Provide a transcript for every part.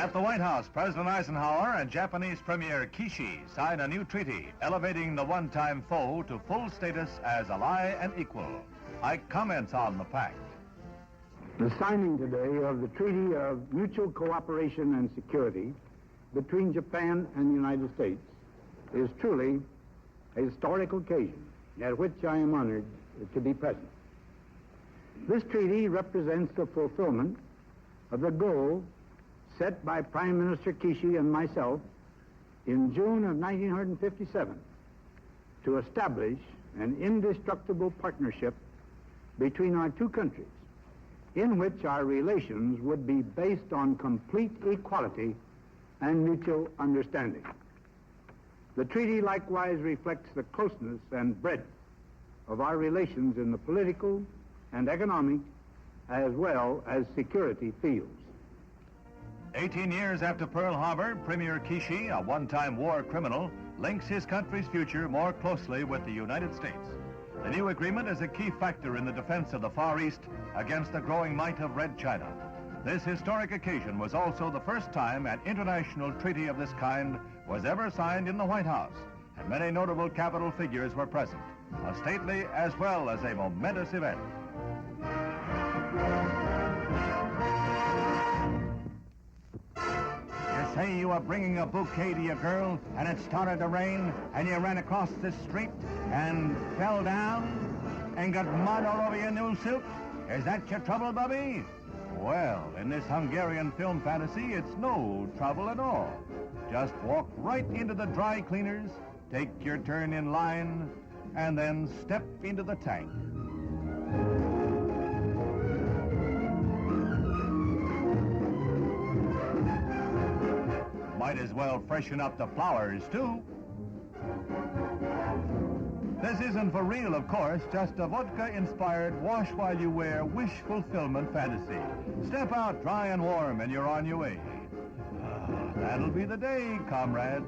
At the White House, President Eisenhower and Japanese Premier Kishi sign a new treaty elevating the one-time foe to full status as ally and equal. Ike comments on the pact. The signing today of the Treaty of Mutual Cooperation and Security between Japan and the United States is truly a historic occasion at which I am honored to be present. This treaty represents the fulfillment of the goal set by Prime Minister Kishi and myself in June of 1957 to establish an indestructible partnership between our two countries in which our relations would be based on complete equality and mutual understanding. The treaty likewise reflects the closeness and breadth of our relations in the political and economic as well as security fields. 18 years after Pearl Harbor, Premier Kishi, a one-time war criminal, links his country's future more closely with the United States. The new agreement is a key factor in the defense of the Far East against the growing might of Red China. This historic occasion was also the first time an international treaty of this kind was ever signed in the White House, and many notable capital figures were present. A stately as well as a momentous event. You say you were bringing a bouquet to your girl, and it started to rain, and you ran across the street and fell down and got mud all over your new suit? Is that your trouble, Bubby? Well, in this Hungarian film fantasy, it's no trouble at all. Just walk right into the dry cleaners, take your turn in line, and then step into the tank. Might as well freshen up the flowers, too. This isn't for real, of course, just a vodka-inspired wash-while-you-wear wish-fulfillment fantasy. Step out dry and warm, and you're on your way. That'll be the day, comrade.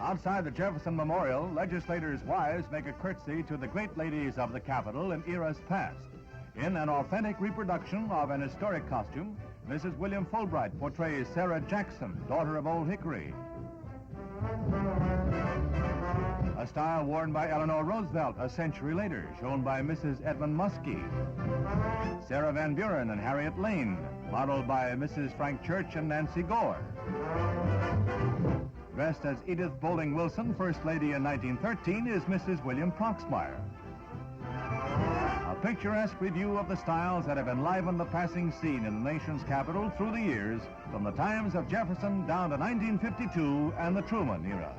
Outside the Jefferson Memorial, legislators' wives make a curtsy to the great ladies of the Capitol in eras past. In an authentic reproduction of an historic costume, Mrs. William Fulbright portrays Sarah Jackson, daughter of Old Hickory. A style worn by Eleanor Roosevelt a century later, shown by Mrs. Edmund Muskie. Sarah Van Buren and Harriet Lane, modeled by Mrs. Frank Church and Nancy Gore. Dressed as Edith Bowling Wilson, First Lady in 1913, is Mrs. William Proxmire. A picturesque review of the styles that have enlivened the passing scene in the nation's capital through the years, from the times of Jefferson down to 1952 and the Truman era.